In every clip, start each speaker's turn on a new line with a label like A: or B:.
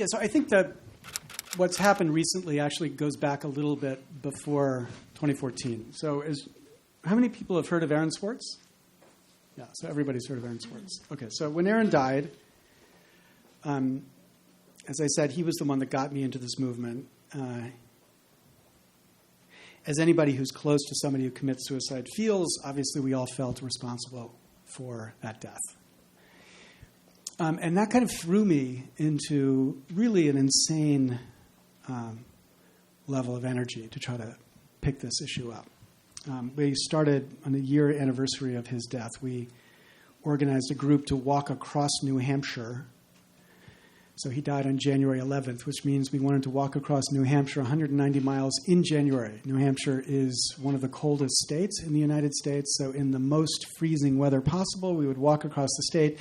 A: Yeah, so I think that what's happened recently actually goes back a little bit before 2014. So how many people have heard of Aaron Swartz? Yeah, so everybody's heard of Aaron Swartz. Okay, so when Aaron died, as I said, he was the one that got me into this movement. As anybody who's close to somebody who commits suicide feels, obviously we all felt responsible for that death. And that kind of threw me into really an insane level of energy to try to pick this issue up. We started on the year anniversary of his death. We organized a group to walk across New Hampshire. So he died on January 11th, which means we wanted to walk across New Hampshire 190 miles in January. New Hampshire is one of the coldest states in the United States, so in the most freezing weather possible, we would walk across the state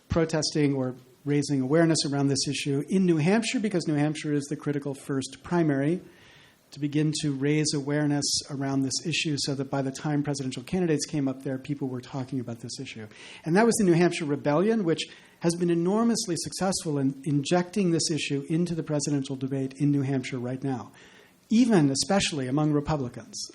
A: protesting or raising awareness around this issue in New Hampshire, because New Hampshire is the critical first primary, to begin to raise awareness around this issue so that by the time presidential candidates came up there, people were talking about this issue. And that was the New Hampshire Rebellion, which has been enormously successful in injecting this issue into the presidential debate in New Hampshire right now, even especially among Republicans.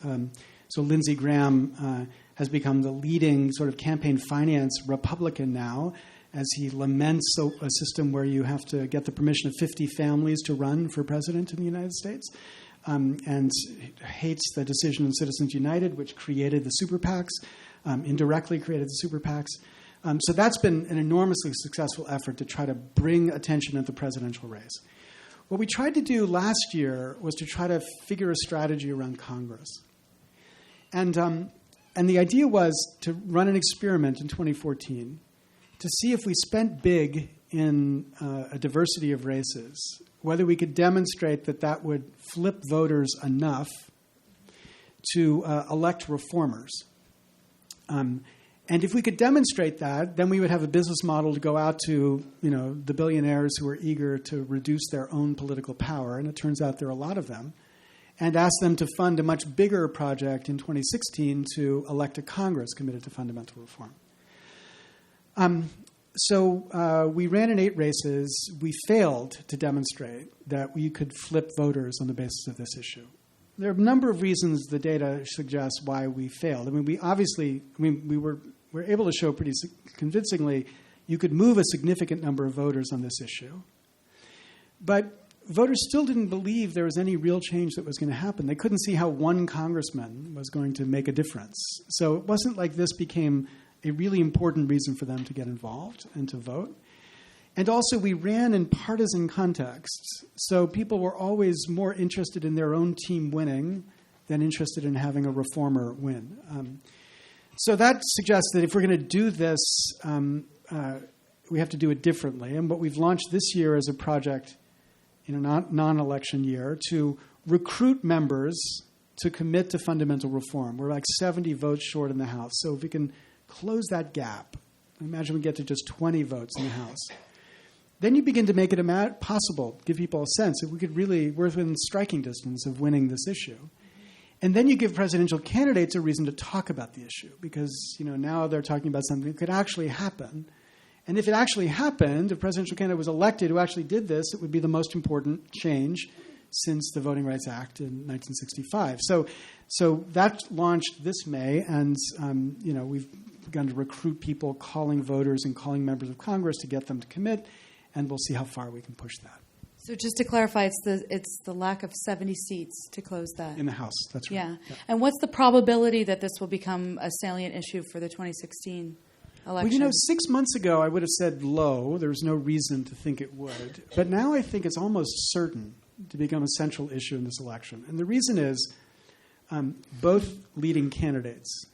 A: So Lindsey Graham has become the leading sort of campaign finance Republican now, as he laments a system where you have to get the permission of 50 families to run for president in the United States, and hates the decision in Citizens United, which created the super PACs, indirectly created the super PACs. So that's been an enormously successful effort to try to bring attention at the presidential race. What we tried to do last year was to try to figure a strategy around Congress. And the idea was to run an experiment in 2014 to see if we spent big in a diversity of races, whether we could demonstrate that that would flip voters enough to elect reformers. And if we could demonstrate that, then we would have a business model to go out to, the billionaires who are eager to reduce their own political power, and it turns out there are a lot of them, and ask them to fund a much bigger project in 2016 to elect a Congress committed to fundamental reform. So we ran in 8 races. We failed to demonstrate that we could flip voters on the basis of this issue. There are a number of reasons the data suggests why we failed. We were able to show pretty convincingly you could move a significant number of voters on this issue. But voters still didn't believe there was any real change that was going to happen. They couldn't see how one congressman was going to make a difference. So it wasn't like this became a really important reason for them to get involved and to vote. And also, we ran in partisan contexts, so people were always more interested in their own team winning than interested in having a reformer win. So that suggests that if we're going to do this, we have to do it differently. And what we've launched this year is a project in a non-election year to recruit members to commit to fundamental reform. We're like 70 votes short in the House. So if we can close that gap, imagine we get to just 20 votes in the House, then you begin to make it possible, give people a sense that we're within striking distance of winning this issue. And then you give presidential candidates a reason to talk about the issue, because now they're talking about something that could actually happen. And if it actually happened, if a presidential candidate was elected who actually did this, it would be the most important change since the Voting Rights Act in 1965. So that launched this May, and we've begun to recruit people, calling voters and calling members of Congress to get them to commit, and we'll see how far we can push that.
B: So just to clarify, it's the lack of 70 seats to close that.
A: In the House, that's right.
B: Yeah. And what's the probability that this will become a salient issue for the 2016 election?
A: Well, 6 months ago, I would have said low. There was no reason to think it would. But now I think it's almost certain to become a central issue in this election. And the reason is both leading candidates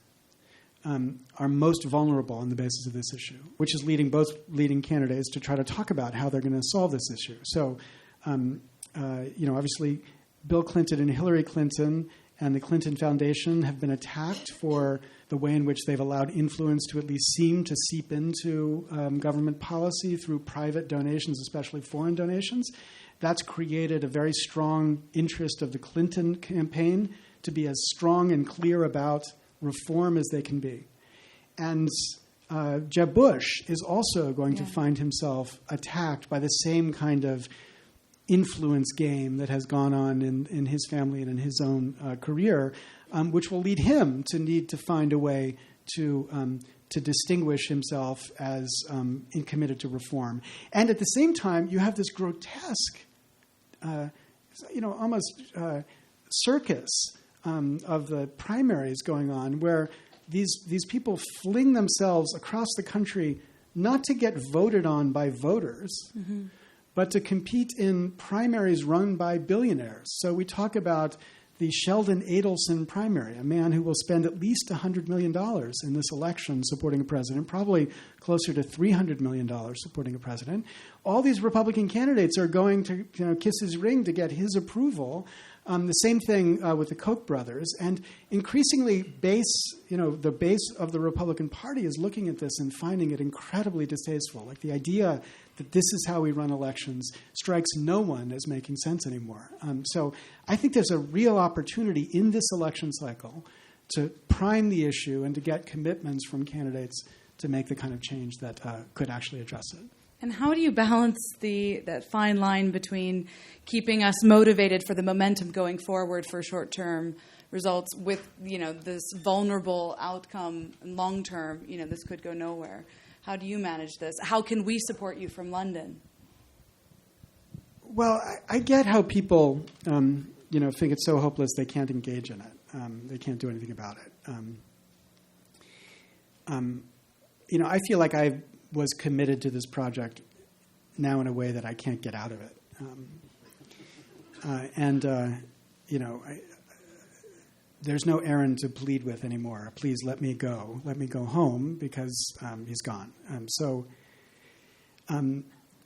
A: are most vulnerable on the basis of this issue, which is leading both leading candidates to try to talk about how they're going to solve this issue. So, obviously, Bill Clinton and Hillary Clinton and the Clinton Foundation have been attacked for the way in which they've allowed influence to at least seem to seep into government policy through private donations, especially foreign donations. That's created a very strong interest of the Clinton campaign to be as strong and clear about reform as they can be. And Jeb Bush is also going to find himself attacked by the same kind of influence game that has gone on in his family and in his own career, which will lead him to need to find a way to distinguish himself as committed to reform. And at the same time, you have this grotesque, almost circus of the primaries going on, where these people fling themselves across the country not to get voted on by voters, but to compete in primaries run by billionaires. So we talk about the Sheldon Adelson primary, a man who will spend at least $100 million in this election supporting a president, probably closer to $300 million supporting a president. All these Republican candidates are going to kiss his ring to get his approval. The same thing with the Koch brothers. And increasingly, the base of the Republican Party is looking at this and finding it incredibly distasteful. Like the idea that this is how we run elections strikes no one as making sense anymore. So I think there's a real opportunity in this election cycle to prime the issue and to get commitments from candidates to make the kind of change that could actually address it.
B: And how do you balance that fine line between keeping us motivated for the momentum going forward for short-term results with, this vulnerable outcome long-term, this could go nowhere? How do you manage this? How can we support you from London?
A: Well, I get how people, think it's so hopeless they can't engage in it. They can't do anything about it. I feel like I was committed to this project now in a way that I can't get out of it. There's no Aaron to plead with anymore. Please let me go. Let me go home because he's gone.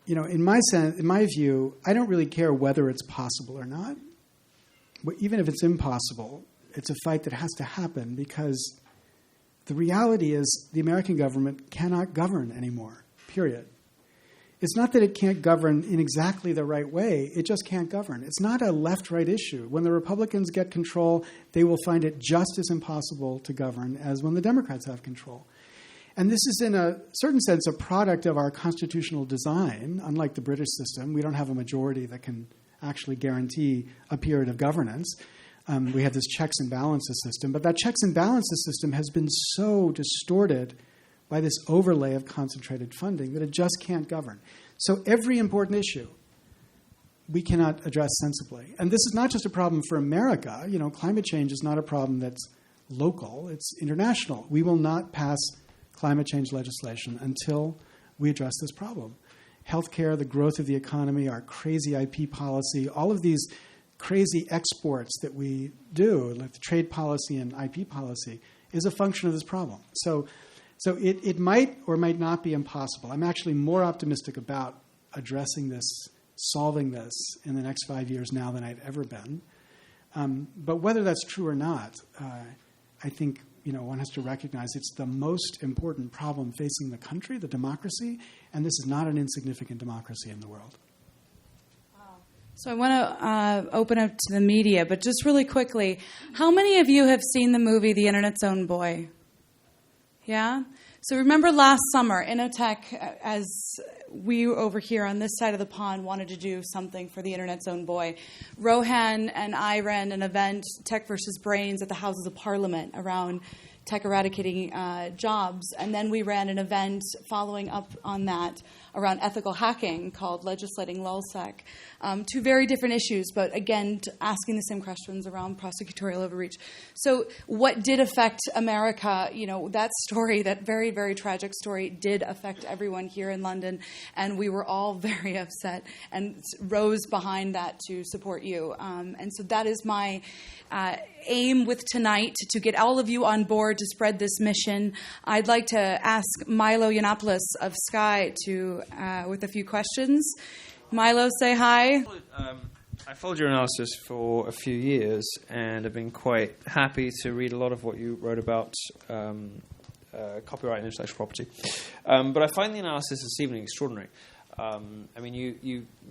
A: In my view, I don't really care whether it's possible or not. But even if it's impossible, it's a fight that has to happen because the reality is the American government cannot govern anymore, period. It's not that it can't govern in exactly the right way. It just can't govern. It's not a left-right issue. When the Republicans get control, they will find it just as impossible to govern as when the Democrats have control. And this is, in a certain sense, a product of our constitutional design. Unlike the British system, we don't have a majority that can actually guarantee a period of governance. We have this checks and balances system. But that checks and balances system has been so distorted by this overlay of concentrated funding that it just can't govern. So every important issue we cannot address sensibly. And this is not just a problem for America. Climate change is not a problem that's local. It's international. We will not pass climate change legislation until we address this problem. Healthcare, the growth of the economy, our crazy IP policy, all of these crazy exports that we do, like the trade policy and IP policy, is a function of this problem. So it might or might not be impossible. I'm actually more optimistic about addressing this, solving this in the next 5 years now than I've ever been. But whether that's true or not, I think one has to recognize it's the most important problem facing the country, the democracy, and this is not an insignificant democracy in the world.
B: So I want to open up to the media, but just really quickly, how many of you have seen the movie The Internet's Own Boy? Yeah? So remember last summer, Innotech, as we over here on this side of the pond wanted to do something for the Internet's Own Boy. Rohan and I ran an event, Tech versus Brains, at the Houses of Parliament around tech eradicating jobs. And then we ran an event following up on that around ethical hacking called Legislating LulzSec. Two very different issues, but again, asking the same questions around prosecutorial overreach. So what did affect America, that story, that very, very tragic story did affect everyone here in London, and we were all very upset and rose behind that to support you. And so that is my aim with tonight, to get all of you on board to spread this mission. I'd like to ask Milo Yiannopoulos of Sky with a few questions. Milo, say hi.
C: I followed your analysis for a few years and have been quite happy to read a lot of what you wrote about copyright and intellectual property. But I find the analysis this evening extraordinary.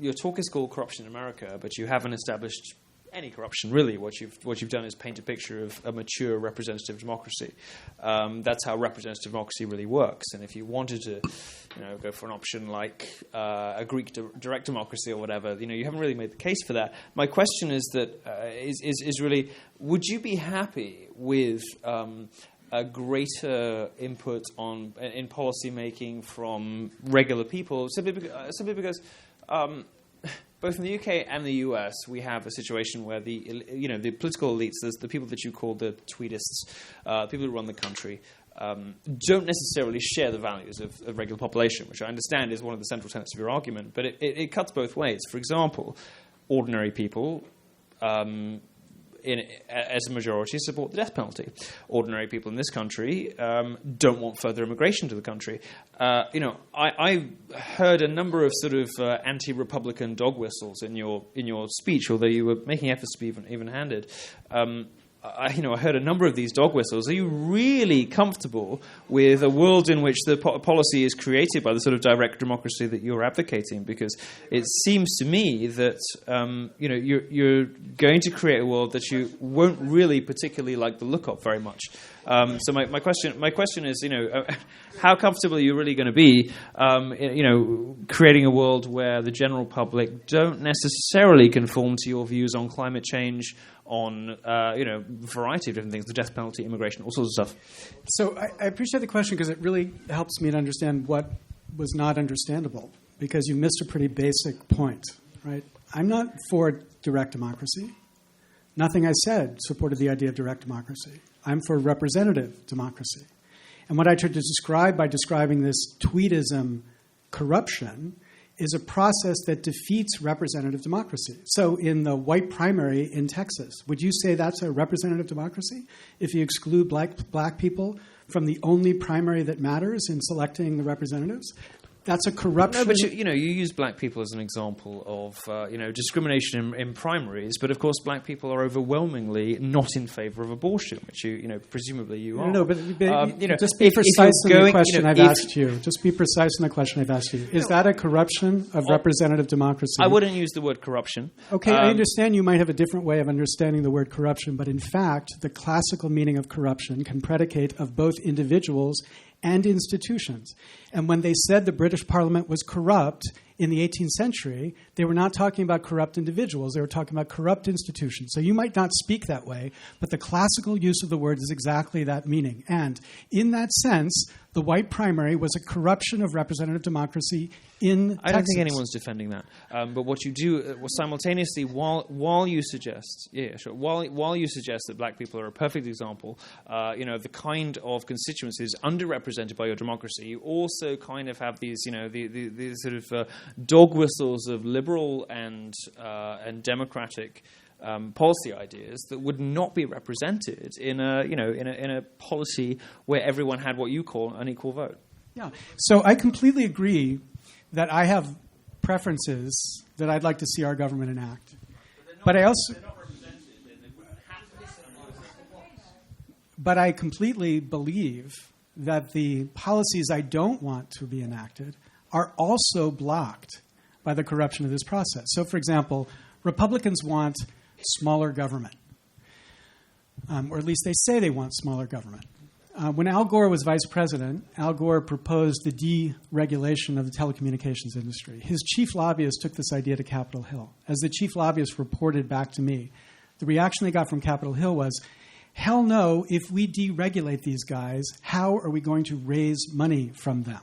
C: Your talk is called Corruption in America, but you haven't established any corruption, really. What you've done is paint a picture of a mature representative democracy. That's how representative democracy really works. And if you wanted to, go for an option like a Greek direct democracy or whatever, you haven't really made the case for that. My question is is really, would you be happy with a greater input in policy making from regular people, simply because both in the UK and the US, we have a situation where the political elites, the people that you call the Tweedists, people who run the country, don't necessarily share the values of regular population, which I understand is one of the central tenets of your argument. But it cuts both ways. For example, ordinary people, as a majority, support the death penalty. Ordinary people in this country don't want further immigration to the country. I heard a number of sort of anti-Republican dog whistles in your speech, although you were making efforts to be even-handed. I heard a number of these dog whistles. Are you really comfortable with a world in which the policy is created by the sort of direct democracy that you're advocating? Because it seems to me that you're going to create a world that you won't really particularly like the look of very much. So my question is, how comfortable are you really going to be, creating a world where the general public don't necessarily conform to your views on climate change, on a variety of different things, the death penalty, immigration, all sorts of stuff?
A: So I appreciate the question because it really helps me to understand what was not understandable, because you missed a pretty basic point, right? I'm not for direct democracy. Nothing I said supported the idea of direct democracy. I'm for representative democracy. And what I tried to describe by describing this Tweedism corruption is a process that defeats representative democracy. So in the white primary in Texas, would you say that's a representative democracy if you exclude black people from the only primary that matters in selecting the representatives? That's a corruption.
C: No, but you use black people as an example of discrimination in primaries. But of course, black people are overwhelmingly not in favour of abortion, which presumably you are.
A: No, but just be precise in the question I've asked you. Just be precise in the question I've asked you. Is that a corruption of representative democracy?
C: I wouldn't use the word corruption.
A: Okay, I understand you might have a different way of understanding the word corruption, but in fact, the classical meaning of corruption can predicate of both individuals and institutions. And when they said the British Parliament was corrupt in the 18th century, they were not talking about corrupt individuals. They were talking about corrupt institutions. So you might not speak that way, but the classical use of the word is exactly that meaning. And in that sense, the white primary was a corruption of representative democracy in Texas.
C: I don't think anyone's defending that. But what you do simultaneously, while you suggest, while you suggest that black people are a perfect example, the kind of constituencies underrepresented by your democracy, you also kind of have these, these sort of dog whistles of liberal and democratic policy ideas that would not be represented in a policy where everyone had what you call an equal vote.
A: Yeah. So I completely agree that I have preferences that I'd like to see our government enact. But I also, but I completely believe that the policies I don't want to be enacted are also blocked by the corruption of this process. So, for example, Republicans want smaller government, or at least they say they want smaller government. When Al Gore was vice president, Al Gore proposed the deregulation of the telecommunications industry. His chief lobbyist took this idea to Capitol Hill. As the chief lobbyist reported back to me, the reaction they got from Capitol Hill was, hell no, if we deregulate these guys, how are we going to raise money from them?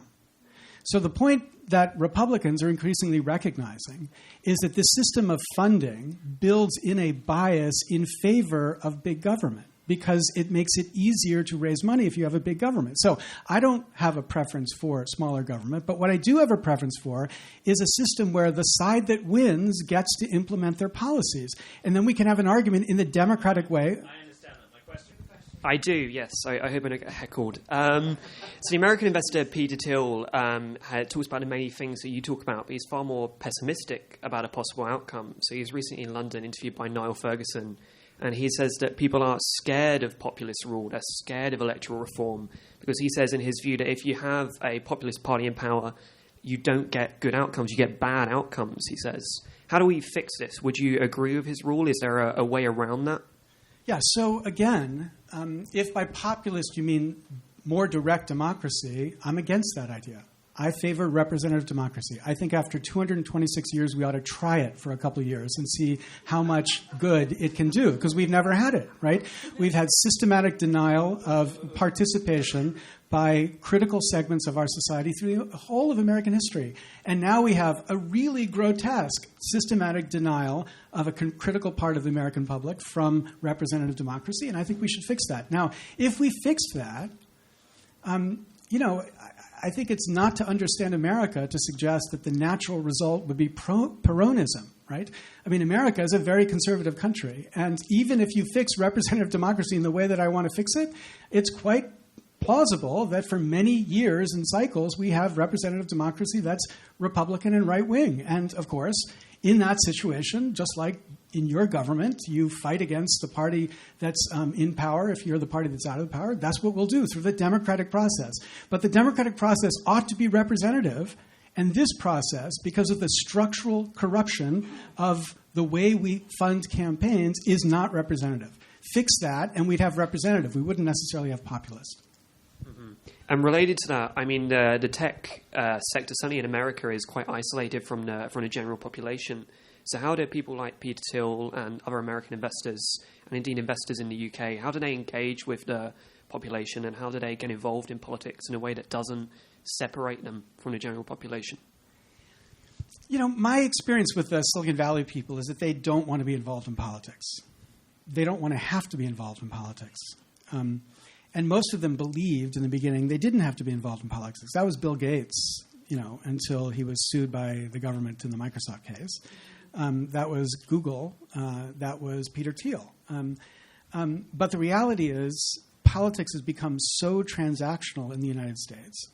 A: So the point that Republicans are increasingly recognizing is that this system of funding builds in a bias in favor of big government because it makes it easier to raise money if you have a big government. So I don't have a preference for smaller government, but what I do have a preference for is a system where the side that wins gets to implement their policies. And then we can have an argument in the democratic way.
D: I do, yes. I hope I don't get heckled. So the American investor Peter Thiel talks about the many things that you talk about, but he's far more pessimistic about a possible outcome. So he was recently in London, interviewed by Niall Ferguson, and he says that people are scared of populist rule, they're scared of electoral reform, because he says in his view that if you have a populist party in power, you don't get good outcomes, you get bad outcomes, he says. How do we fix this? Would you agree with his rule? Is there a way around that?
A: Yeah, so again, if by populist you mean more direct democracy, I'm against that idea. I favor representative democracy. I think after 226 years, we ought to try it for a couple of years and see how much good it can do, because we've never had it, right? We've had systematic denial of participation by critical segments of our society through the whole of American history. And now we have a really grotesque systematic denial of a critical part of the American public from representative democracy, and I think we should fix that. Now, if we fixed that, I think it's not to understand America to suggest that the natural result would be Peronism, right? I mean, America is a very conservative country, and even if you fix representative democracy in the way that I want to fix it, it's quite plausible that for many years and cycles we have representative democracy that's Republican and right-wing. And, of course, in that situation, just like in your government, you fight against the party that's in power. If you're the party that's out of power, that's what we'll do through the democratic process. But the democratic process ought to be representative, and this process, because of the structural corruption of the way we fund campaigns, is not representative. Fix that, and we'd have representative. We wouldn't necessarily have populist.
D: Mm-hmm. And related to that, I mean, the tech sector, certainly in America, is quite isolated from the general population. So how do people like Peter Thiel and other American investors, and indeed investors in the UK, how do they engage with the population, and how do they get involved in politics in a way that doesn't separate them from the general population?
A: My experience with the Silicon Valley people is that they don't want to be involved in politics. They don't want to have to be involved in politics. And most of them believed in the beginning they didn't have to be involved in politics. That was Bill Gates, until he was sued by the government in the Microsoft case. That was Google. That was Peter Thiel. But the reality is politics has become so transactional in the United States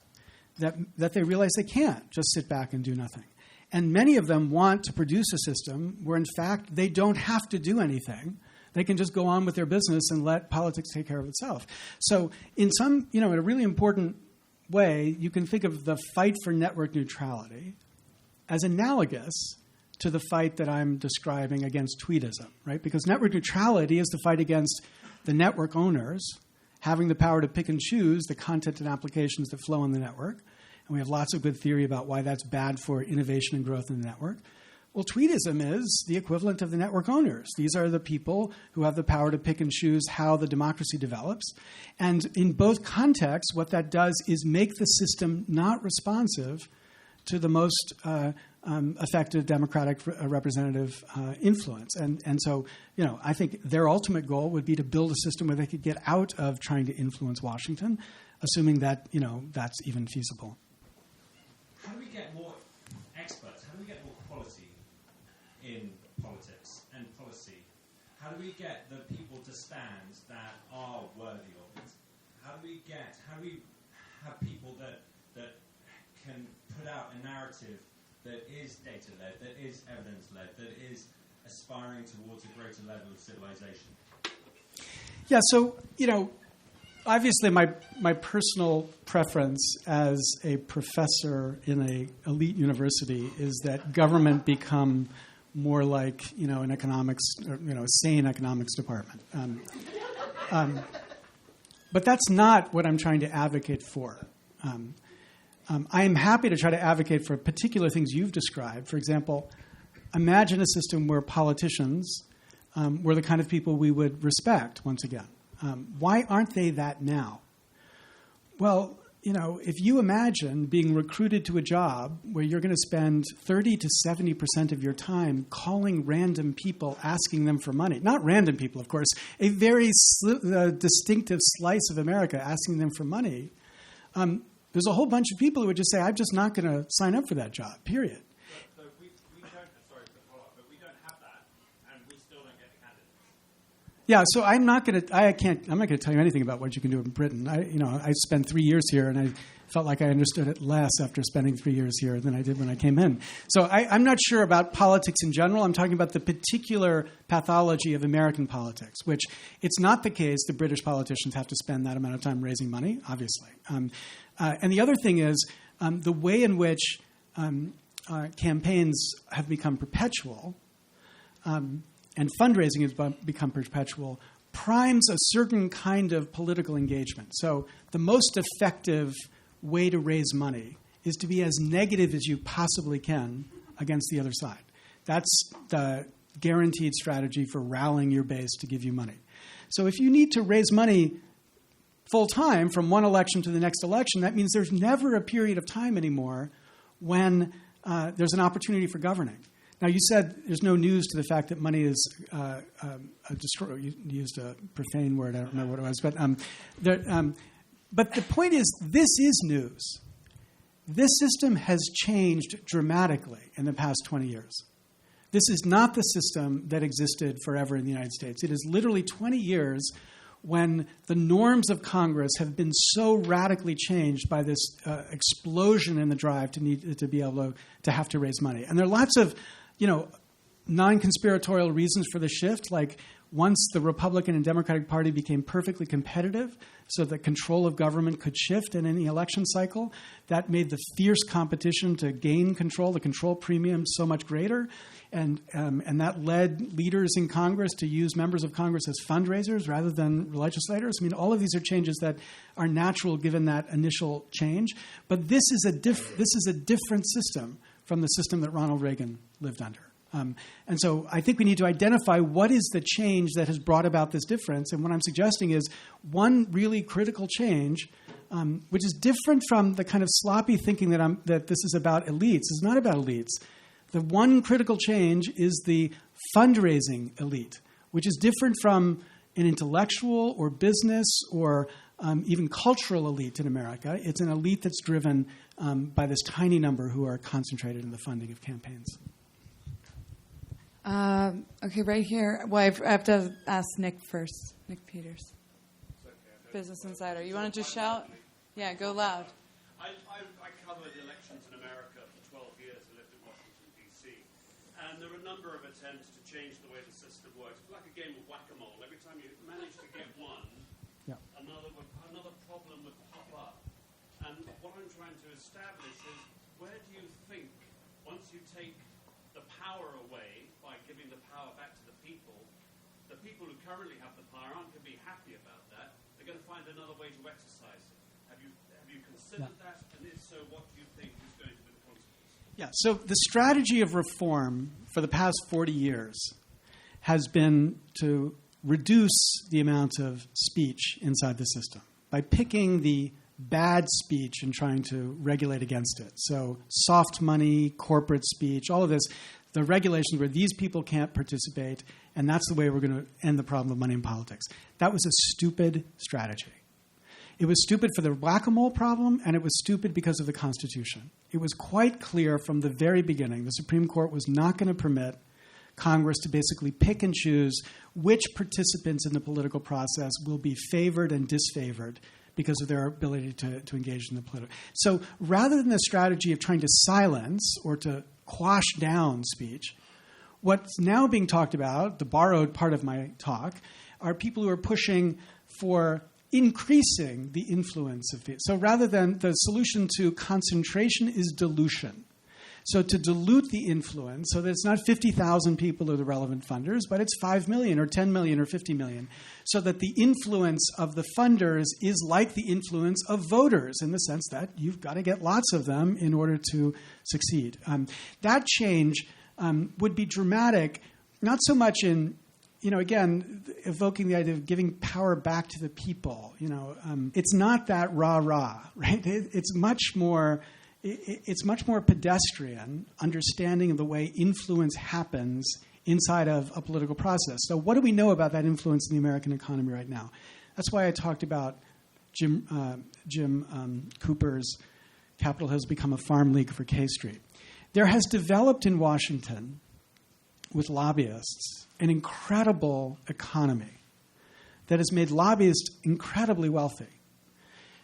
A: that they realize they can't just sit back and do nothing. And many of them want to produce a system where, in fact, they don't have to do anything. They can just go on with their business and let politics take care of itself. So in in a really important way, you can think of the fight for network neutrality as analogous to the fight that I'm describing against Tweedism, right? Because network neutrality is the fight against the network owners having the power to pick and choose the content and applications that flow on the network. And we have lots of good theory about why that's bad for innovation and growth in the network. Well, Tweedism is the equivalent of the network owners. These are the people who have the power to pick and choose how the democracy develops. And in both contexts, what that does is make the system not responsive to the most effective democratic representative influence. And so, I think their ultimate goal would be to build a system where they could get out of trying to influence Washington, assuming that, that's even feasible.
E: How do we get more experts? How do we get more quality in politics and policy? How do we get the people to stand that are worthy of it? How do we have people that can put out a narrative that is data-led, that is evidence-led, that is aspiring towards a greater level of civilization?
A: Yeah, so, obviously my personal preference as a professor in an elite university is that government become more like, an economics, or, a sane economics department. But that's not what I'm trying to advocate for. I am happy to try to advocate for particular things you've described. For example, imagine a system where politicians were the kind of people we would respect, once again. Why aren't they that now? Well, if you imagine being recruited to a job where you're going to spend 30 to 70% of your time calling random people, asking them for money, not random people, of course, a very distinctive slice of America asking them for money, there's a whole bunch of people who would just say, I'm just not going to sign up for that job, period.
E: So we don't, sorry to follow up, but we don't have that, and we still don't get the candidates.
A: Yeah, so I'm not going to tell you anything about what you can do in Britain. I spent 3 years here, and I felt like I understood it less after spending 3 years here than I did when I came in. So I'm not sure about politics in general. I'm talking about the particular pathology of American politics, which it's not the case that British politicians have to spend that amount of time raising money, obviously. And the other thing is the way in which campaigns have become perpetual, and fundraising has become perpetual, primes a certain kind of political engagement. So the most effective way to raise money is to be as negative as you possibly can against the other side. That's the guaranteed strategy for rallying your base to give you money. So if you need to raise money full time from one election to the next election, that means there's never a period of time anymore when there's an opportunity for governing. Now, you said there's no news to the fact that money is destroyed. You used a profane word. I don't know what it was. But the point is, this is news. This system has changed dramatically in the past 20 years. This is not the system that existed forever in the United States. It is literally 20 years when the norms of Congress have been so radically changed by this explosion in the drive to be able to have to raise money. And there are lots of non-conspiratorial reasons for the shift, like once the Republican and Democratic Party became perfectly competitive so that control of government could shift in any election cycle, that made the fierce competition to gain control, the control premium, so much greater. And that led leaders in Congress to use members of Congress as fundraisers rather than legislators. I mean, all of these are changes that are natural given that initial change. But this is a different system from the system that Ronald Reagan lived under. And so I think we need to identify what is the change that has brought about this difference. And what I'm suggesting is one really critical change, which is different from the kind of sloppy thinking that this is about elites. It's not about elites. The one critical change is the fundraising elite, which is different from an intellectual or business or even cultural elite in America. It's an elite that's driven by this tiny number who are concentrated in the funding of campaigns.
B: Okay, right here. Well, I have to ask Nick first. Nick Peters. Business Insider. You want to just shout? Yeah, go loud.
F: I covered elections in America for 12 years. I lived in Washington, D.C. And there are a number of attempts to change the way the system works. It's like a game of whack-a-mole. Every time you manage to get one, another problem would pop up. And what I'm trying to establish is, where do you think, once you take the power away by giving the power back to the people who currently have the power aren't going to be happy about that. They're going to find another way to exercise it. Have you considered that? And if so, what do you think is going to be the consequence?
A: Yeah, so the strategy of reform for the past 40 years has been to reduce the amount of speech inside the system by picking the bad speech and trying to regulate against it. So soft money, corporate speech, all of this, the regulations where these people can't participate, and that's the way we're going to end the problem of money in politics. That was a stupid strategy. It was stupid for the whack-a-mole problem, and it was stupid because of the Constitution. It was quite clear from the very beginning the Supreme Court was not going to permit Congress to basically pick and choose which participants in the political process will be favored and disfavored because of their ability to engage in the political. So rather than the strategy of trying to silence or to quash down speech, what's now being talked about, the borrowed part of my talk, are people who are pushing for increasing the influence of people. So rather than the solution to concentration is dilution. So to dilute the influence so that it's not 50,000 people are the relevant funders, but it's 5 million or 10 million or 50 million, so that the influence of the funders is like the influence of voters in the sense that you've got to get lots of them in order to succeed. That change would be dramatic, not so much in, again, evoking the idea of giving power back to the people. It's not that rah-rah, right? It's much more pedestrian understanding of the way influence happens inside of a political process. So what do we know about that influence in the American economy right now? That's why I talked about Jim Cooper's Capitol Hill's become a farm league for K Street. There has developed in Washington, with lobbyists, an incredible economy that has made lobbyists incredibly wealthy.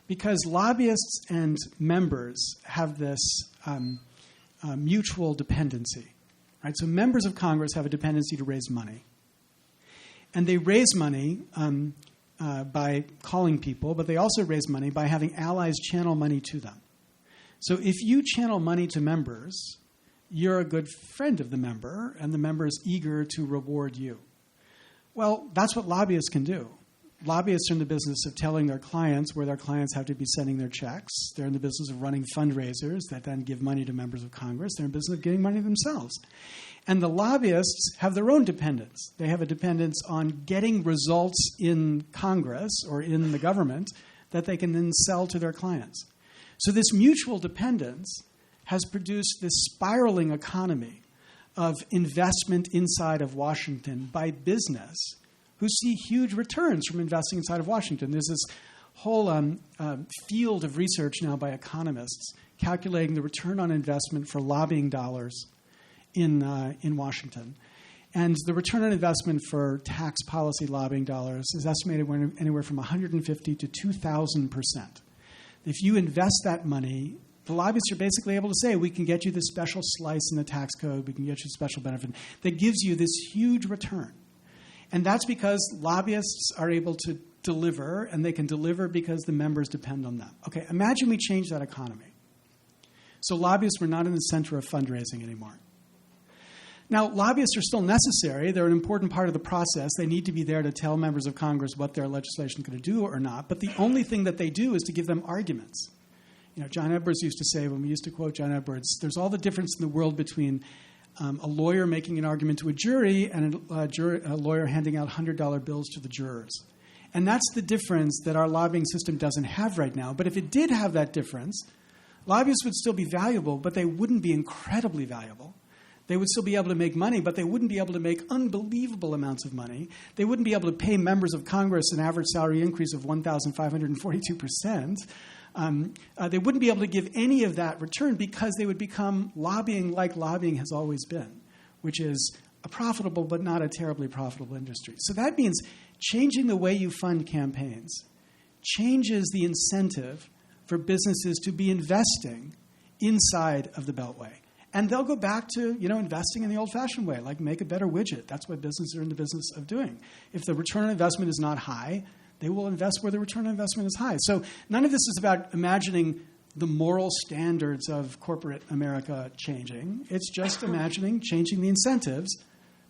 A: Because lobbyists and members have this mutual dependency, right? So members of Congress have a dependency to raise money. And they raise money by calling people, but they also raise money by having allies channel money to them. So if you channel money to members, you're a good friend of the member, and the member is eager to reward you. Well, that's what lobbyists can do. Lobbyists are in the business of telling their clients where their clients have to be sending their checks. They're in the business of running fundraisers that then give money to members of Congress. They're in the business of getting money themselves. And the lobbyists have their own dependence. They have a dependence on getting results in Congress or in the government that they can then sell to their clients. So this mutual dependence has produced this spiraling economy of investment inside of Washington by business who see huge returns from investing inside of Washington. There's this whole field of research now by economists calculating the return on investment for lobbying dollars in Washington. And the return on investment for tax policy lobbying dollars is estimated anywhere from 150 to 2,000%. If you invest that money, the lobbyists are basically able to say, we can get you this special slice in the tax code, we can get you a special benefit that gives you this huge return. And that's because lobbyists are able to deliver, and they can deliver because the members depend on them. Okay, imagine we change that economy. So lobbyists were not in the center of fundraising anymore. Now, lobbyists are still necessary. They're an important part of the process. They need to be there to tell members of Congress what their legislation is going to do or not. But the only thing that they do is to give them arguments. You know, John Edwards used to say, when we used to quote John Edwards, there's all the difference in the world between a lawyer making an argument to a jury and a lawyer handing out $100 bills to the jurors. And that's the difference that our lobbying system doesn't have right now. But if it did have that difference, lobbyists would still be valuable, but they wouldn't be incredibly valuable. They would still be able to make money, but they wouldn't be able to make unbelievable amounts of money. They wouldn't be able to pay members of Congress an average salary increase of 1,542%. They wouldn't be able to give any of that return because they would become lobbying like lobbying has always been, which is a profitable but not a terribly profitable industry. So that means changing the way you fund campaigns changes the incentive for businesses to be investing inside of the Beltway. And they'll go back to, investing in the old-fashioned way, like make a better widget. That's what businesses are in the business of doing. If the return on investment is not high, they will invest where the return on investment is high. So none of this is about imagining the moral standards of corporate America changing. It's just imagining changing the incentives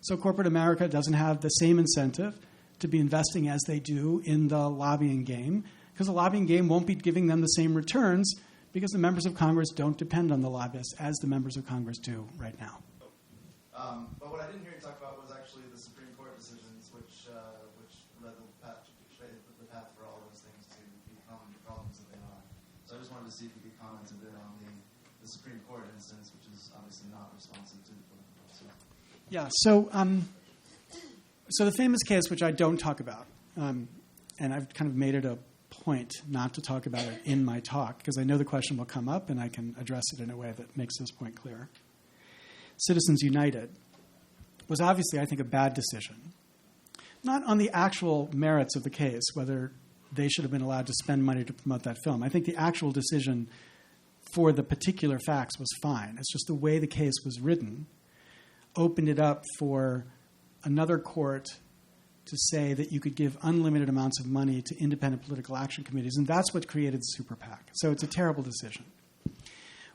A: so corporate America doesn't have the same incentive to be investing as they do in the lobbying game, because the lobbying game won't be giving them the same returns because the members of Congress don't depend on the lobbyists as the members of Congress do right now.
G: But what I didn't hear you talk about was actually the Supreme Court decisions, which led the path for all those things to become the problems that they are. So I just wanted to see if you could comment a bit on the Supreme Court instance, which is obviously not responsive to the political process.
A: Yeah. So the famous case, which I don't talk about, and I've kind of made it a point not to talk about it in my talk because I know the question will come up and I can address it in a way that makes this point clear. Citizens United was obviously, I think, a bad decision. Not on the actual merits of the case, whether they should have been allowed to spend money to promote that film. I think the actual decision for the particular facts was fine. It's just the way the case was written opened it up for another court to say that you could give unlimited amounts of money to independent political action committees, and that's what created the super PAC. So it's a terrible decision.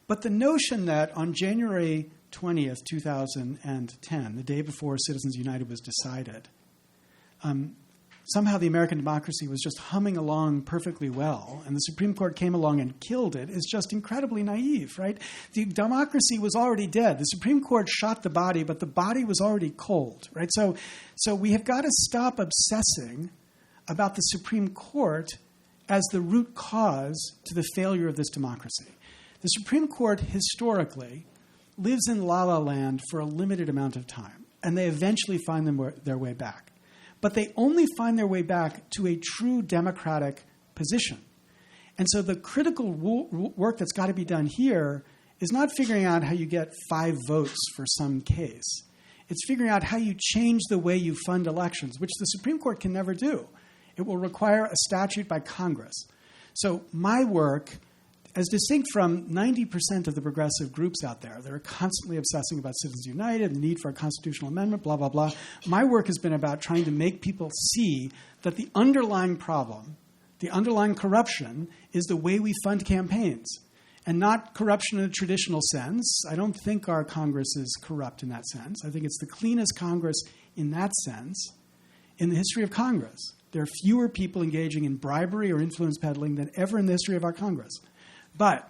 A: But the notion that on January 20th, 2010, the day before Citizens United was decided, somehow the American democracy was just humming along perfectly well, and the Supreme Court came along and killed it, is just incredibly naive, right? The democracy was already dead. The Supreme Court shot the body, but the body was already cold, right? So we have got to stop obsessing about the Supreme Court as the root cause to the failure of this democracy. The Supreme Court historically lives in la-la land for a limited amount of time, and they eventually find their way back. But they only find their way back to a true democratic position. And so the critical work that's got to be done here is not figuring out how you get 5 votes for some case. It's figuring out how you change the way you fund elections, which the Supreme Court can never do. It will require a statute by Congress. So my work, as distinct from 90% of the progressive groups out there that are constantly obsessing about Citizens United, the need for a constitutional amendment, blah, blah, blah, my work has been about trying to make people see that the underlying problem, the underlying corruption, is the way we fund campaigns. and not corruption in a traditional sense. I don't think our Congress is corrupt in that sense. I think it's the cleanest Congress in that sense in the history of Congress. There are fewer people engaging in bribery or influence peddling than ever in the history of our Congress. But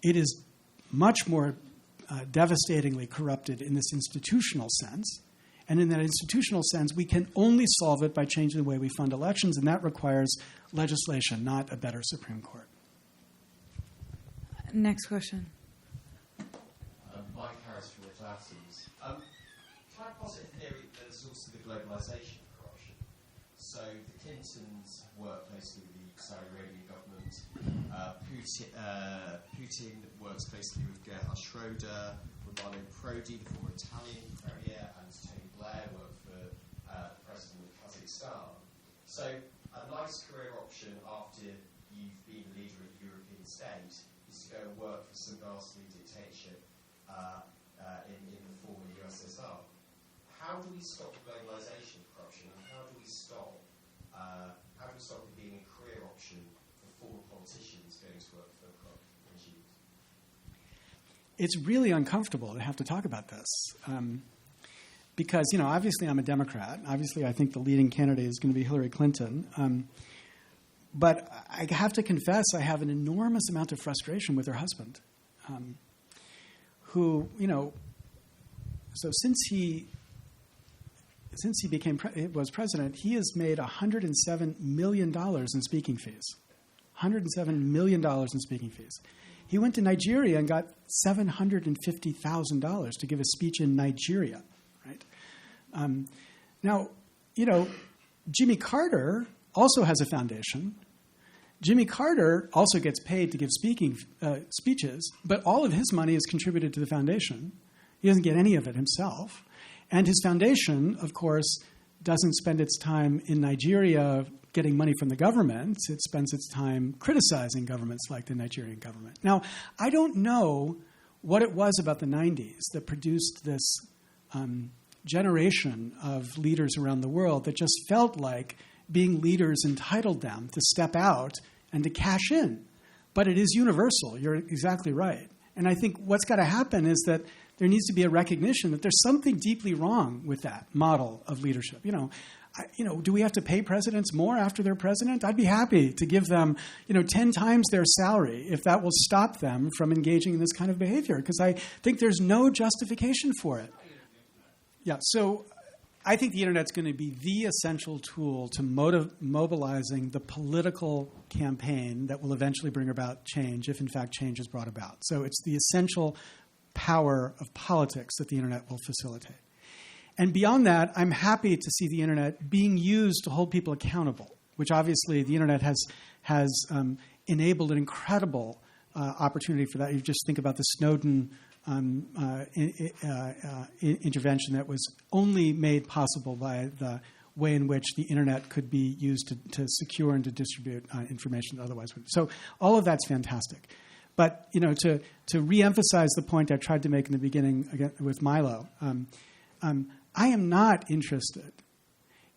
A: it is much more devastatingly corrupted in this institutional sense. And in that institutional sense, we can only solve it by changing the way we fund elections, and that requires legislation, not a better Supreme Court.
B: Next question.
H: Mike Harris from the Athens. Can I posit a theory that there's also the globalization of corruption? So the Clintons work closely with the Saudi Arabian government. Putin works closely with Gerhard Schroeder. Romano Prodi, the former Italian premier, and Tony Blair work for the president of Kazakhstan. So a nice career option after you've been a leader of the European state is to go and work for some ghastly dictatorship in the former USSR. How do we stop the globalization of corruption, and how do we stop it being a career option for former politicians going to work for corrupt regimes?
A: It's really uncomfortable to have to talk about this because, obviously I'm a Democrat. Obviously I think the leading candidate is going to be Hillary Clinton. But I have to confess I have an enormous amount of frustration with her husband, who, so since he was president, he has made $107 million in speaking fees. $107 million in speaking fees. He went to Nigeria and got $750,000 to give a speech in Nigeria, right? Now, Jimmy Carter also has a foundation. Jimmy Carter also gets paid to give speeches, but all of his money is contributed to the foundation. He doesn't get any of it himself. And his foundation, of course, doesn't spend its time in Nigeria getting money from the government. It spends its time criticizing governments like the Nigerian government. Now, I don't know what it was about the 90s that produced this generation of leaders around the world that just felt like being leaders entitled them to step out and to cash in. But it is universal. You're exactly right. And I think what's got to happen is that there needs to be a recognition that there's something deeply wrong with that model of leadership. Do we have to pay presidents more after they're president? I'd be happy to give them, 10 times their salary if that will stop them from engaging in this kind of behavior, because I think there's no justification for it. Yeah, so I think the Internet's going to be the essential tool to mobilizing the political campaign that will eventually bring about change, if in fact change is brought about. So it's the essential power of politics that the Internet will facilitate. And beyond that, I'm happy to see the Internet being used to hold people accountable, which obviously the Internet has enabled an incredible opportunity for that. You just think about the Snowden intervention that was only made possible by the way in which the Internet could be used to secure and to distribute information that otherwise wouldn't. So all of that's fantastic. But to reemphasize the point I tried to make in the beginning again with Milo, I am not interested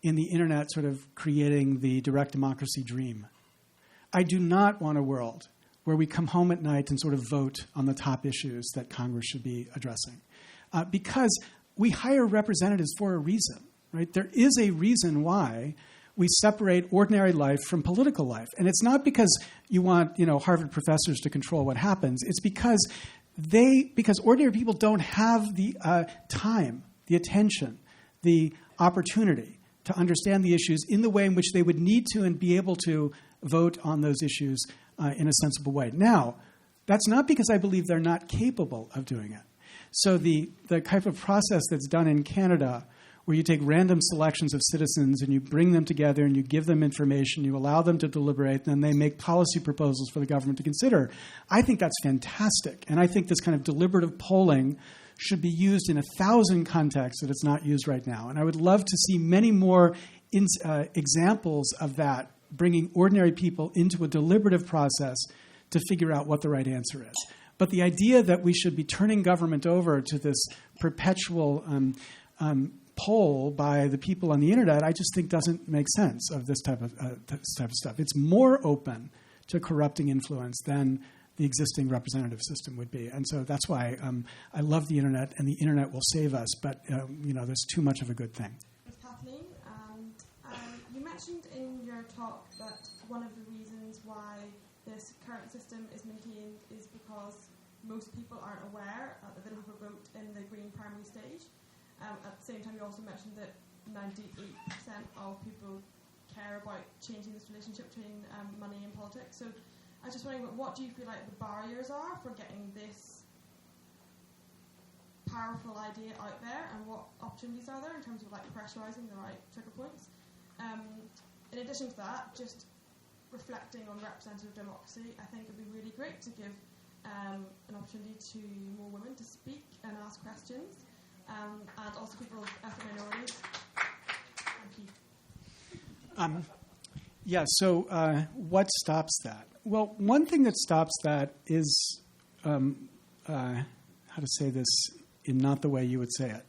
A: in the Internet sort of creating the direct democracy dream. I do not want a world where we come home at night and sort of vote on the top issues that Congress should be addressing. Because we hire representatives for a reason, right? There is a reason why we separate ordinary life from political life. And it's not because you want, Harvard professors to control what happens. It's because ordinary people don't have the time, the attention, the opportunity to understand the issues in the way in which they would need to and be able to vote on those issues in a sensible way. Now, that's not because I believe they're not capable of doing it. So the type of process that's done in Canada, where you take random selections of citizens and you bring them together and you give them information, you allow them to deliberate, and then they make policy proposals for the government to consider, I think that's fantastic. And I think this kind of deliberative polling should be used in 1,000 contexts that it's not used right now. And I would love to see many more examples of that, bringing ordinary people into a deliberative process to figure out what the right answer is. But the idea that we should be turning government over to this perpetual poll by the people on the Internet, I just think doesn't make sense of this type of stuff. It's more open to corrupting influence than the existing representative system would be. And so that's why I love the internet, and the internet will save us, but there's too much of a good thing.
I: It's Kathleen, and you mentioned in your talk that one of the reasons why this current system is maintained is because most people aren't aware that they don't have a vote in the green primary stage. At the same time, you also mentioned that 98% of people care about changing this relationship between money and politics. So I was just wondering, what do you feel like the barriers are for getting this powerful idea out there, and what opportunities are there in terms of like pressurising the right trigger points? In addition to that, just reflecting on representative democracy, I think it would be really great to give an opportunity to more women to speak and ask questions, and also people of ethnic minorities. Thank you.
A: So what stops that? Well, one thing that stops that is, how to say this in not the way you would say it,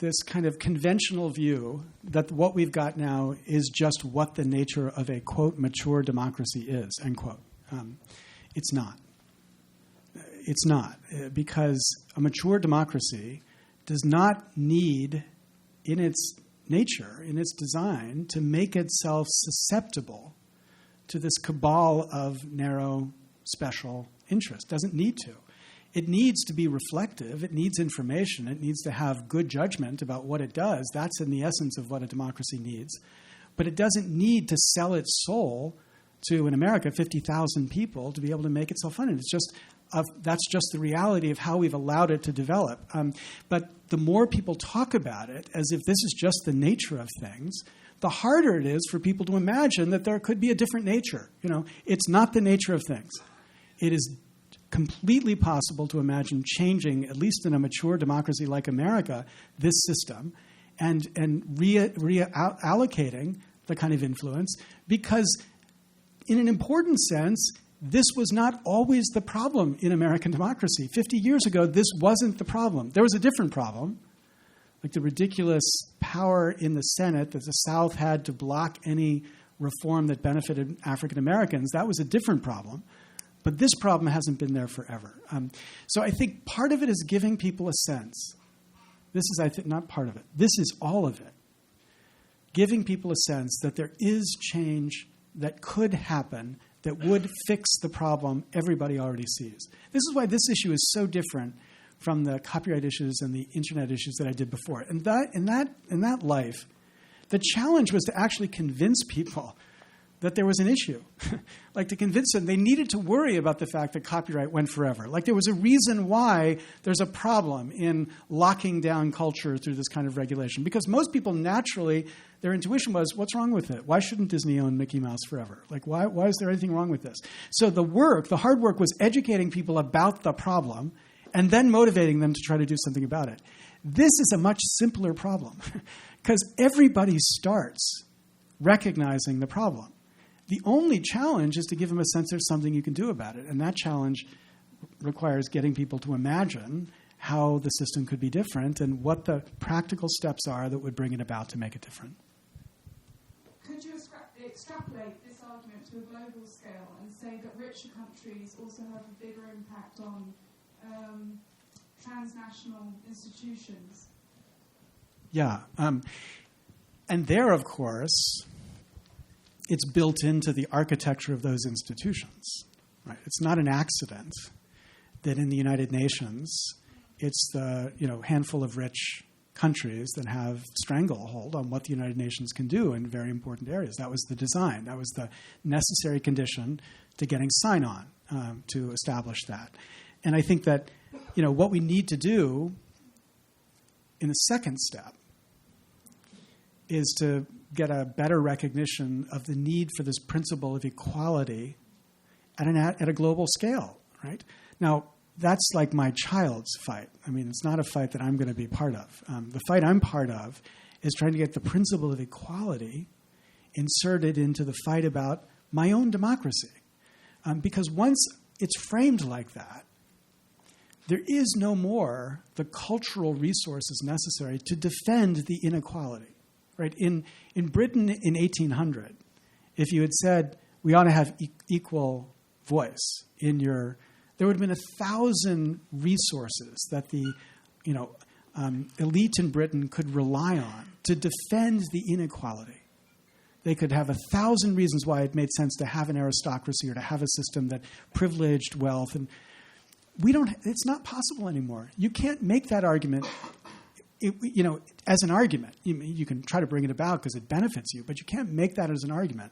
A: this kind of conventional view that what we've got now is just what the nature of a, quote, mature democracy is, end quote. It's not. It's not, because a mature democracy does not need, in its nature, in its design, to make itself susceptible to this cabal of narrow, special interest. Doesn't need to. It needs to be reflective. It needs information. It needs to have good judgment about what it does. That's in the essence of what a democracy needs. But it doesn't need to sell its soul to, in America, 50,000 people to be able to make itself funded. It's just that's just the reality of how we've allowed it to develop. But the more people talk about it as if this is just the nature of things, the harder it is for people to imagine that there could be a different nature. It's not the nature of things. It is completely possible to imagine changing, at least in a mature democracy like America, this system and reallocating the kind of influence, because in an important sense, this was not always the problem in American democracy. 50 years ago, this wasn't the problem. There was a different problem, like the ridiculous power in the Senate that the South had to block any reform that benefited African Americans. That was a different problem. But this problem hasn't been there forever. So I think part of it is giving people a sense. This is, I think, not part of it. This is all of it. Giving people a sense that there is change that could happen that would fix the problem everybody already sees. This is why this issue is so different from the copyright issues and the internet issues that I did before. And in that life, the challenge was to actually convince people that there was an issue. Like, to convince them they needed to worry about the fact that copyright went forever. Like, there was a reason why there's a problem in locking down culture through this kind of regulation. Because most people naturally, their intuition was, what's wrong with it? Why shouldn't Disney own Mickey Mouse forever? Like, why is there anything wrong with this? So the hard work was educating people about the problem and then motivating them to try to do something about it. This is a much simpler problem because everybody starts recognizing the problem. The only challenge is to give them a sense there's something you can do about it. And that challenge requires getting people to imagine how the system could be different and what the practical steps are that would bring it about to make it different.
J: Could you extrapolate this argument to a global scale and say that richer countries also have a bigger impact on transnational institutions?
A: Yeah. And there, of course, it's built into the architecture of those institutions. Right? It's not an accident that in the United Nations, it's the handful of rich countries that have stranglehold on what the United Nations can do in very important areas. That was the design. That was the necessary condition to getting sign-on to establish that. And I think that what we need to do in the second step is to get a better recognition of the need for this principle of equality at a global scale, right? Now, that's like my child's fight. I mean, it's not a fight that I'm going to be part of. The fight I'm part of is trying to get the principle of equality inserted into the fight about my own democracy. Because once it's framed like that, there is no more the cultural resources necessary to defend the inequality. Right? In Britain in 1800, if you had said, we ought to have equal voice in your. There would have been 1,000 resources that the, elite in Britain could rely on to defend the inequality. They could have 1,000 reasons why it made sense to have an aristocracy or to have a system that privileged wealth, and it's not possible anymore. You can't make that argument. As an argument, you can try to bring it about because it benefits you, but you can't make that as an argument.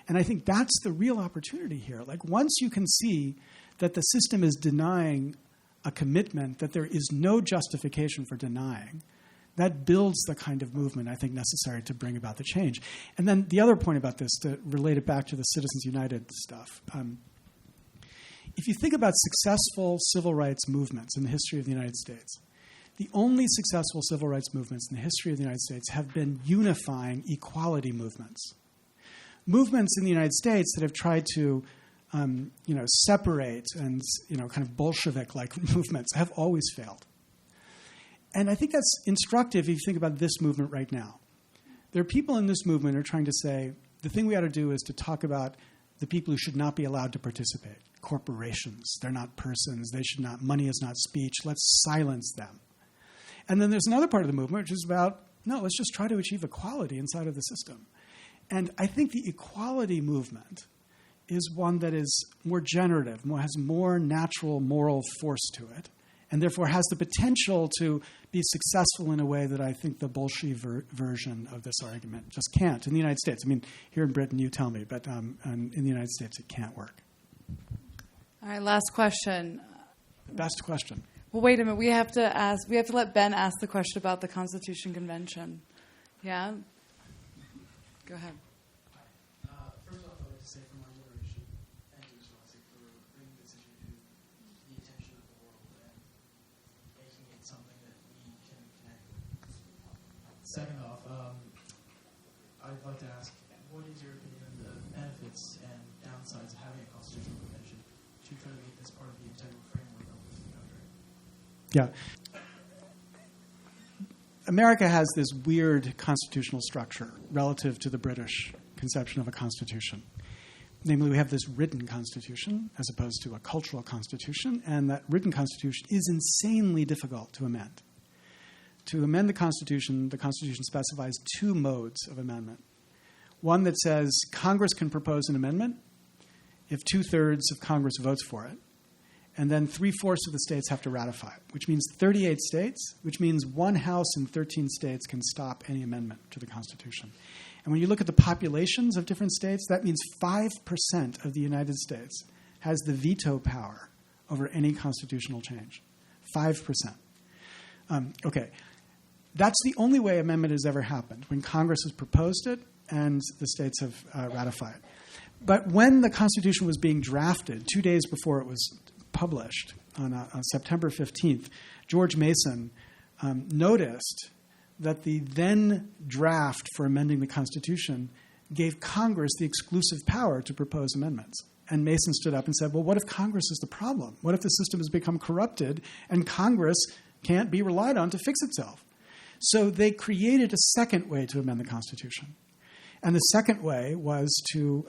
A: And I think that's the real opportunity here. Like, once you can see that the system is denying a commitment that there is no justification for denying, that builds the kind of movement I think necessary to bring about the change. And then the other point about this, to relate it back to the Citizens United stuff, if you think about successful civil rights movements in the history of the United States, the only successful civil rights movements in the history of the United States have been unifying equality movements. Movements in the United States that have tried to separate and kind of Bolshevik-like movements have always failed. And I think that's instructive if you think about this movement right now. There are people in this movement who are trying to say, the thing we ought to do is to talk about the people who should not be allowed to participate. Corporations, they're not persons, they should not, money is not speech, let's silence them. And then there's another part of the movement which is about, no, let's just try to achieve equality inside of the system. And I think the equality movement is one that is more generative, has more natural moral force to it, and therefore has the potential to be successful in a way that I think the Bolshevik version of this argument just can't in the United States. I mean, here in Britain, you tell me, but in the United States, it can't work.
B: All right, last question.
A: Best question.
B: Well, wait a minute. We have to let Ben ask the question about the Constitution Convention. Yeah? Go ahead.
K: First off, I'd like to say for my liberation, thank you, Mr. Lessig, for bringing this issue to the attention of the world and making it something that we can connect with. Second off, I'd like to ask, what is your opinion on the benefits and downsides of having a constitutional convention to try to make this part of the integral framework of the country?
A: Yeah. America has this weird constitutional structure relative to the British conception of a constitution. Namely, we have this written constitution as opposed to a cultural constitution, and that written constitution is insanely difficult to amend. To amend the Constitution specifies two modes of amendment. One that says Congress can propose an amendment if 2/3 of Congress votes for it, and then 3/4 of the states have to ratify it, which means 38 states, which means one House in 13 states can stop any amendment to the Constitution. And when you look at the populations of different states, that means 5% of the United States has the veto power over any constitutional change. 5%. Okay. That's the only way amendment has ever happened, when Congress has proposed it and the states have ratified it. But when the Constitution was being drafted, 2 days before it was published on September 15th, George Mason noticed that the then draft for amending the Constitution gave Congress the exclusive power to propose amendments. And Mason stood up and said, well, what if Congress is the problem? What if the system has become corrupted and Congress can't be relied on to fix itself? So they created a second way to amend the Constitution. And the second way was to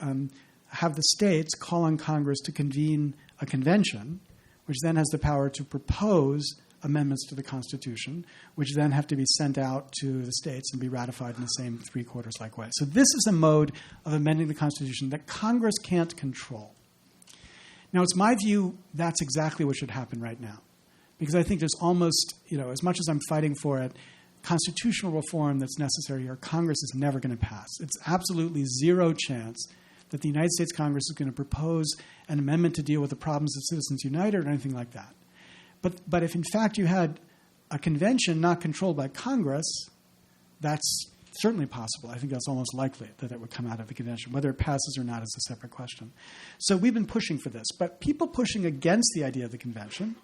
A: have the states call on Congress to convene a convention, which then has the power to propose amendments to the Constitution, which then have to be sent out to the states and be ratified in the same three-quarters-like way. So this is a mode of amending the Constitution that Congress can't control. Now, it's my view that's exactly what should happen right now, because I think there's almost, as much as I'm fighting for it, constitutional reform that's necessary here, Congress is never going to pass. It's absolutely zero chance that the United States Congress is going to propose an amendment to deal with the problems of Citizens United or anything like that. But if, in fact, you had a convention not controlled by Congress, that's certainly possible. I think that's almost likely that it would come out of the convention. Whether it passes or not is a separate question. So we've been pushing for this. But people pushing against the idea of the convention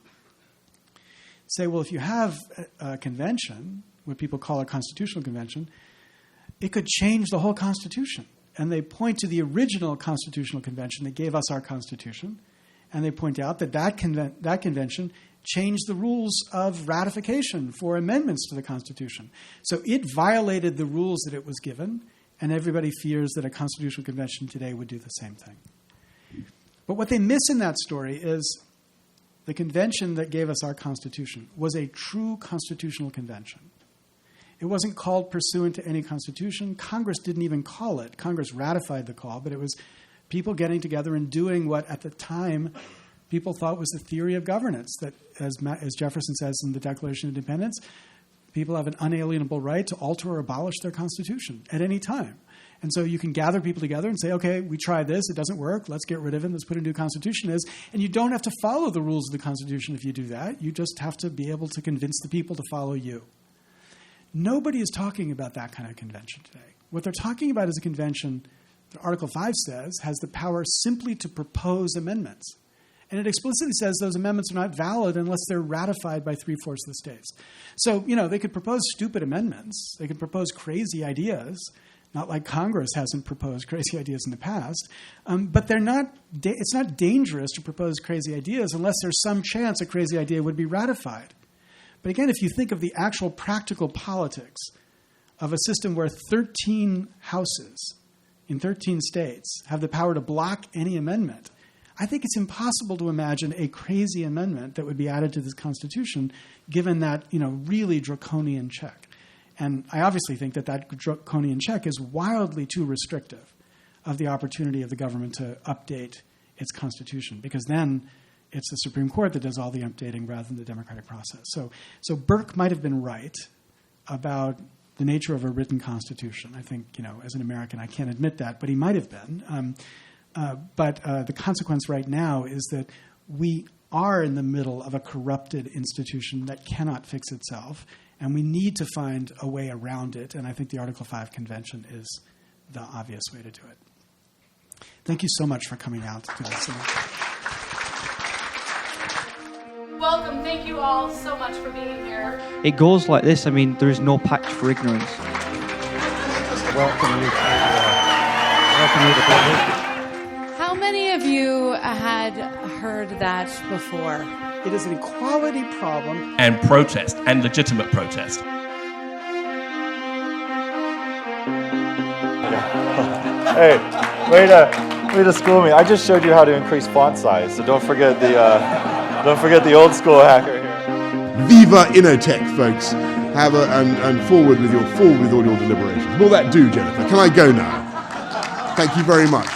A: say, well, if you have a convention, what people call a constitutional convention, it could change the whole Constitution. And they point to the original constitutional convention that gave us our Constitution, and they point out that that convention changed the rules of ratification for amendments to the Constitution. So it violated the rules that it was given, And everybody fears that a constitutional convention today would do the same thing. But what they miss in that story is the convention that gave us our Constitution was a true constitutional convention. It wasn't called pursuant to any constitution. Congress didn't even call it. Congress ratified the call, but it was people getting together and doing what, at the time, people thought was the theory of governance, that, as Jefferson says in the Declaration of Independence, people have an unalienable right to alter or abolish their Constitution at any time. And so you can gather people together and say, okay, we tried this, it doesn't work, let's get rid of it, let's put a new Constitution in. And you don't have to follow the rules of the Constitution if you do that. You just have to be able to convince the people to follow you. Nobody is talking about that kind of convention today. What they're talking about is a convention that Article 5 says has the power simply to propose amendments. And it explicitly says those amendments are not valid unless they're ratified by 3/4 of the states. So, they could propose stupid amendments. They could propose crazy ideas, not like Congress hasn't proposed crazy ideas in the past. But they're not. It's not dangerous to propose crazy ideas unless there's some chance a crazy idea would be ratified. But again, if you think of the actual practical politics of a system where 13 houses in 13 states have the power to block any amendment, I think it's impossible to imagine a crazy amendment that would be added to this Constitution given that, really draconian check. And I obviously think that draconian check is wildly too restrictive of the opportunity of the government to update its Constitution, because then it's the Supreme Court that does all the updating rather than the democratic process. So Burke might have been right about the nature of a written Constitution. I think, as an American, I can't admit that, but he might have been. But the consequence right now is that we are in the middle of a corrupted institution that cannot fix itself, and we need to find a way around it, and I think the Article 5 Convention is the obvious way to do it. Thank you so much for coming out to this.
L: Welcome. Thank you all so much for being here.
M: It goes like this. There is no patch for ignorance.
A: Welcome you.
B: How many of you had heard that before?
A: It is an equality problem.
N: And protest, and legitimate protest.
O: Hey, way to school me. I just showed you how to increase font size, so don't forget the old school hacker here.
P: Viva Innotech, folks. And forward with all your deliberations. Will that do, Jennifer? Can I go now? Thank you very much.